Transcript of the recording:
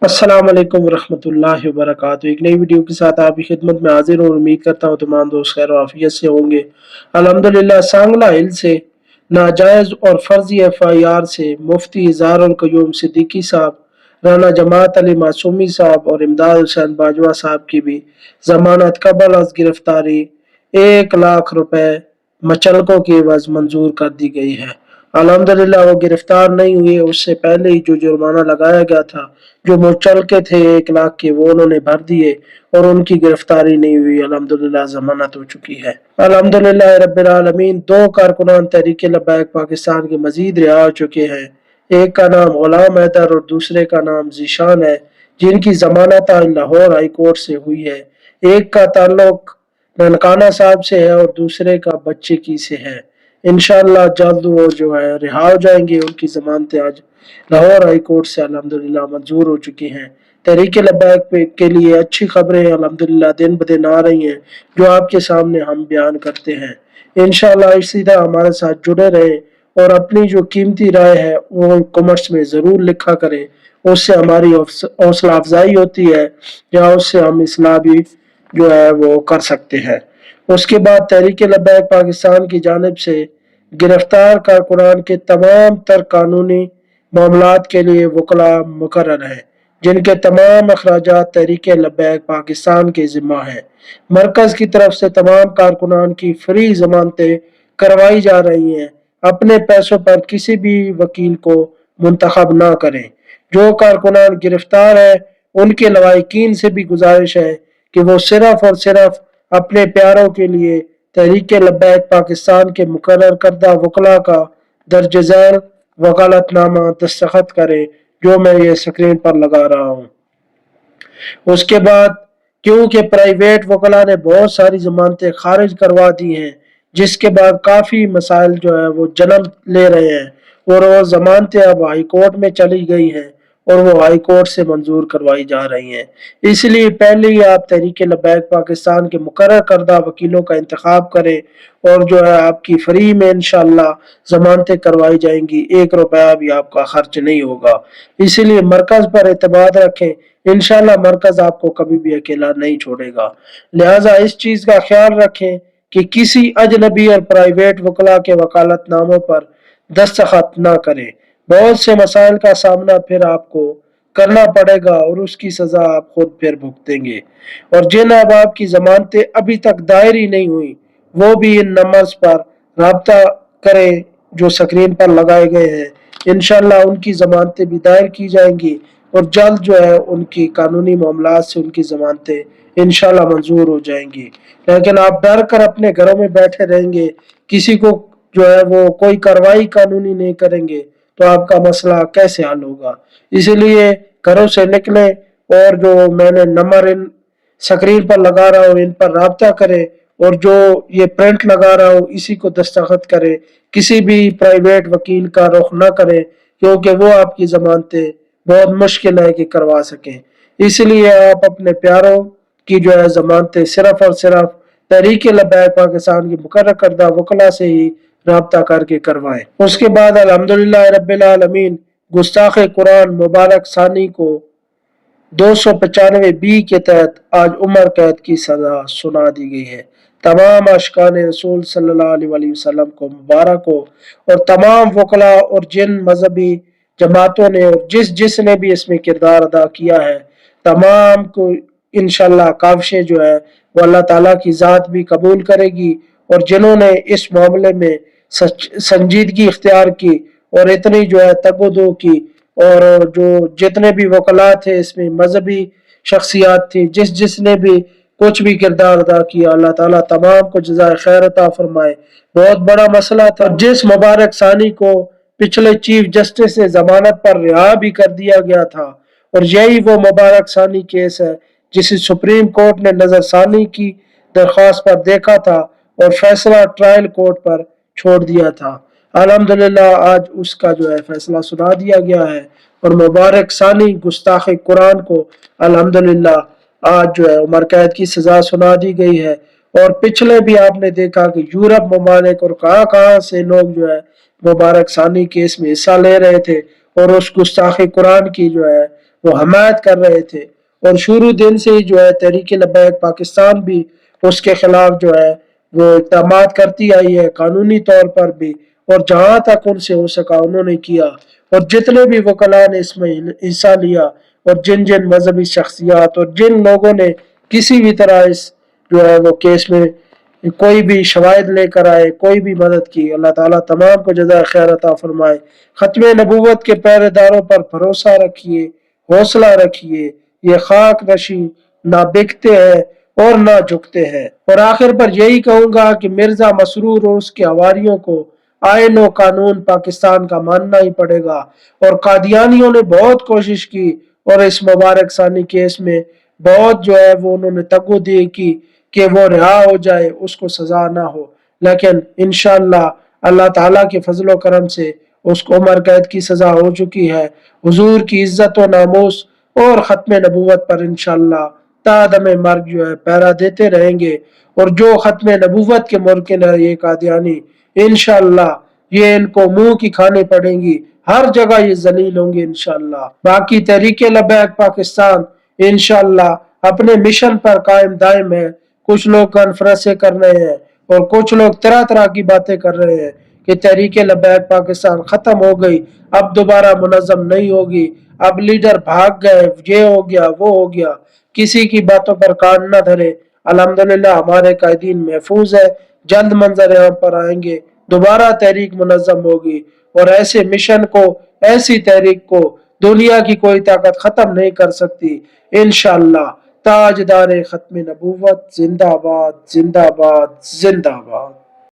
अस्सलाम वालेकुम रहमतुल्लाहि व बरकातहू। एक नई वीडियो के साथ आपकी खिदमत में हाजिर हूँ और उम्मीद करता हूँ तमाम दोस्त खैर आफियत से होंगे। अल्हम्दुलिल्लाह सांगला हिल से नाजायज और फर्जी FIR से मुफ्ती इज़हारुल क़य्यूम सिद्दीकी साहब, राना जमात अली मासूमी साहब और इमदाद हुसैन बाजवा साहब की भी जमानत कबल अज गिरफ्तारी 1 लाख रुपए मचलकों की एवज मंजूर कर दी गई है। अल्हम्दुलिल्लाह वो गिरफ्तार नहीं हुए, उससे पहले ही जो जुर्माना लगाया गया था, जो मुचलके थे 1 लाख के, वो उन्होंने भर दिए और उनकी गिरफ्तारी नहीं हुई। अल्हम्दुलिल्लाह जमानत हो चुकी है। अल्हम्दुलिल्लाह रब्बिल आलमीन। 2 कारकुनान तहरीक लब्बैक पाकिस्तान के मजीद रिहा हो चुके हैं। एक का नाम गुलाम हैदर और दूसरे का नाम जीशान है, जिनकी जमानत आज लाहौर हाई कोर्ट से हुई है। एक का ताल्लुक ननकाना साहब से है और दूसरे का बच्चे की से है। इंशाअल्लाह जल्द वो जो है रिहा हो जाएंगे। उनकी जमानतें आज लाहौर हाई कोर्ट से अल्हम्दुलिल्लाह मंजूर हो चुकी हैं। तहरीक लब्बैक के लिए अच्छी खबरें अल्हम्दुलिल्लाह दिन ब दिन आ रही हैं, जो आपके सामने हम बयान करते हैं। इंशाअल्लाह इसी तरह हमारे साथ जुड़े रहें और अपनी जो कीमती राय है वो कमेंट्स में ज़रूर लिखा करें। उससे हमारी हौसला अफजाई होती है, या उससे हम इस्लाह भी जो है वो कर सकते हैं। उसके बाद तहरीक लब्बैक पाकिस्तान की जानिब से गिरफ्तार कारकुनान के तमाम तर कानूनी मामलात के लिए वकला मुकर्रर हैं, जिनके तमाम अखराजात तहरीक लब्बैक पाकिस्तान के ज़िम्मा है। मरकज़ की तरफ से तमाम कारकुनान की फ्री जमानतें करवाई जा रही हैं। अपने पैसों पर किसी भी वकील को मुंतखब ना करें। जो कारकुनान गिरफ्तार है, उनके लवाहिकीन से भी गुजारिश है कि वो सिर्फ और सिर्फ अपने प्यारों के लिए तहरीक लब्बैक पाकिस्तान के मुकर्रर करदा वकला का दर्ज झैल वकालतनामा दस्तखत करे, जो मैं ये स्क्रीन पर लगा रहा हूँ। उसके बाद क्योंकि प्राइवेट वकला ने बहुत सारी जमानतें खारिज करवा दी हैं, जिसके बाद काफ़ी मसाइल जो है वो जन्म ले रहे हैं और वो जमानतें अब हाई कोर्ट में चली गई हैं और वो हाई कोर्ट से मंजूर करवाई जा रही हैं। इसलिए पहले ही आप तहरीक लब्बैक पाकिस्तान के मुकर्रर करदा वकीलों का इंतखाब करें और जो है आपकी फ्री में इंशाअल्लाह जमानतें करवाई जाएंगी। 1 रुपया भी आपका खर्च नहीं होगा। इसीलिए मरकज पर एतमाद रखें। इंशाअल्लाह मरकज आपको कभी भी अकेला नहीं छोड़ेगा। लिहाजा इस चीज का ख्याल रखें कि किसी अजनबी और प्राइवेट वकला के वकालतनामों पर दस्तखत ना करें। बहुत से मसाइल का सामना फिर आपको करना पड़ेगा और उसकी सजा आप खुद फिर भुगतेंगे। और जिन अहबाब की जमानतें अभी तक दायर ही नहीं हुई, वो भी इन नंबर्स पर राब्ता करें जो स्क्रीन पर लगाए गए हैं। इंशाअल्लाह उनकी जमानतें भी दायर की जाएंगी और जल्द जो है उनकी कानूनी मामलात से उनकी जमानतें इंशाअल्लाह मंजूर हो जाएंगी। लेकिन आप डर कर अपने घरों में बैठे रहेंगे, किसी को जो है वो कोई कार्रवाई कानूनी नहीं करेंगे, तो आपका मसला कैसे हल होगा। इसलिए घरों से निकले और जो मैंने नंबर इन स्क्रीन पर लगा रहा हूँ इन पर राब्ता करें और जो ये प्रिंट लगा रहा हूँ इसी को दस्तखत करें। किसी भी प्राइवेट वकील का रुख न करें, क्योंकि वो आपकी जमानतें बहुत मुश्किल है कि करवा सकें। इसलिए आप अपने प्यारों की जो है जमानतें सिर्फ और सिर्फ तहरीक लब्बैक पाकिस्तान की मुकर्रर करदा वकला से ही राब्ता करके करवाएं। उसके बाद अल्हम्दुलिल्लाह रब्बिल आलमीन गुस्ताख कुरान मुबारक सानी को 295B के तहत आज उम्र कैद की सजा सुना दी गई है। तमाम आशिकान रसूल सल्लल्लाहु अलैहि वसल्लम को मुबारक हो और तमाम वकला और जिन मजहबी जमातों ने और जिसने भी इसमें किरदार अदा किया है, तमाम को इंशाअल्लाह काविशें जो है वो अल्लाह ताला की ज़ात भी कबूल करेगी। और जिन्होंने इस मामले में संजीदगी इख्तियार की और इतनी जो है तगदो की, और जो जितने भी वकला थे इसमें मजहबी शख्सियात थी, जिसने भी कुछ भी किरदार अदा किया, अल्लाह ताला तमाम को जज़ाए खैर अता फरमाए। बहुत बड़ा मसला था। जिस मुबारक सानी को पिछले चीफ जस्टिस से जमानत पर रिहा भी कर दिया गया था, और यही वो मुबारक सानी केस है जिसे सुप्रीम कोर्ट ने नजरसानी की दरख्वास्त पर देखा था और फैसला ट्रायल कोर्ट पर छोड़ दिया था। अल्हम्दुलिल्लाह आज उसका जो है फैसला सुना दिया गया है और मुबारक सानी गुस्ताख कुरान को अल्हम्दुलिल्लाह आज जो है उम्र कैद की सजा सुना दी गई है। और पिछले भी आपने देखा कि यूरोप ममालिक और कहाँ कहाँ से लोग जो है मुबारक सानी केस में हिस्सा ले रहे थे और उस गुस्ताख कुरान की जो है वो हमायत कर रहे थे। और शुरू दिन से ही जो है तहरीक लब्बैक पाकिस्तान भी उसके खिलाफ जो है वो इक़दामात करती आई है, कानूनी तौर पर भी, और जहां तक उनसे हो सका उन्होंने किया। और जितने भी वकला ने इसमें हिस्सा लिया, और जिन जिन मजहबी शख्सियात और जिन लोगों ने किसी भी तरह इस जो है वो केस में कोई भी शवाहिद लेकर आए, कोई भी मदद की, अल्लाह ताला तमाम को जज़ाए खैर अता फरमाए। खत्म नबूवत के पहरेदारों पर भरोसा रखिए, हौसला रखिए, ये खाक नशी ना बिकते हैं और ना झुकते हैं। और आखिर पर यही कहूंगा कि मिर्जा मसरूर और उसके हवारियों को आयन और कानून पाकिस्तान का मानना ही पड़ेगा। और कादियानियों ने बहुत कोशिश की और इस मुबारक सानी केस में बहुत जो है वो उन्होंने तगो दी कि वो रिहा हो जाए, उसको सजा ना हो। लेकिन इंशाअल्लाह अल्लाह ताला के फजलो करम से उसको उम्र कैद की सजा हो चुकी है। हुजूर की इज्जत व नामूस और खत्म नबूवत पर इंशाअल्लाह तादम मर्ग जो है पहरा देते रहेंगे। और जो खत्म नबूवत के मुरकिन है ये कादियानी, इंशाअल्लाह ये इनको मुंह की खानी पड़ेंगी, हर जगह ये जलील होंगे इंशाअल्लाह। बाकी तहरीक लब्बैक पाकिस्तान इंशाअल्लाह अपने मिशन पर कायम दायम है। कुछ लोग कॉन्फ्रेंसें कर रहे हैं और कुछ लोग तरह तरह की बातें कर रहे हैं कि तहरीक लब्बैक पाकिस्तान खत्म हो गई, अब दोबारा मुनज़्ज़म नहीं होगी, अब लीडर भाग गए, ये हो गया वो हो गया। किसी की बातों पर कान न धरे। अल्हम्दुलिल्लाह हमारे कायदीन महफूज है, जल्द मंजर आम पर आएंगे, दोबारा तहरीक मुनज़्ज़म होगी। और ऐसे मिशन को, ऐसी तहरीक को दुनिया की कोई ताकत खत्म नहीं कर सकती इंशाअल्लाह। ताजदार खत्म नबूवत जिंदाबाद जिंदाबाद जिंदाबाद।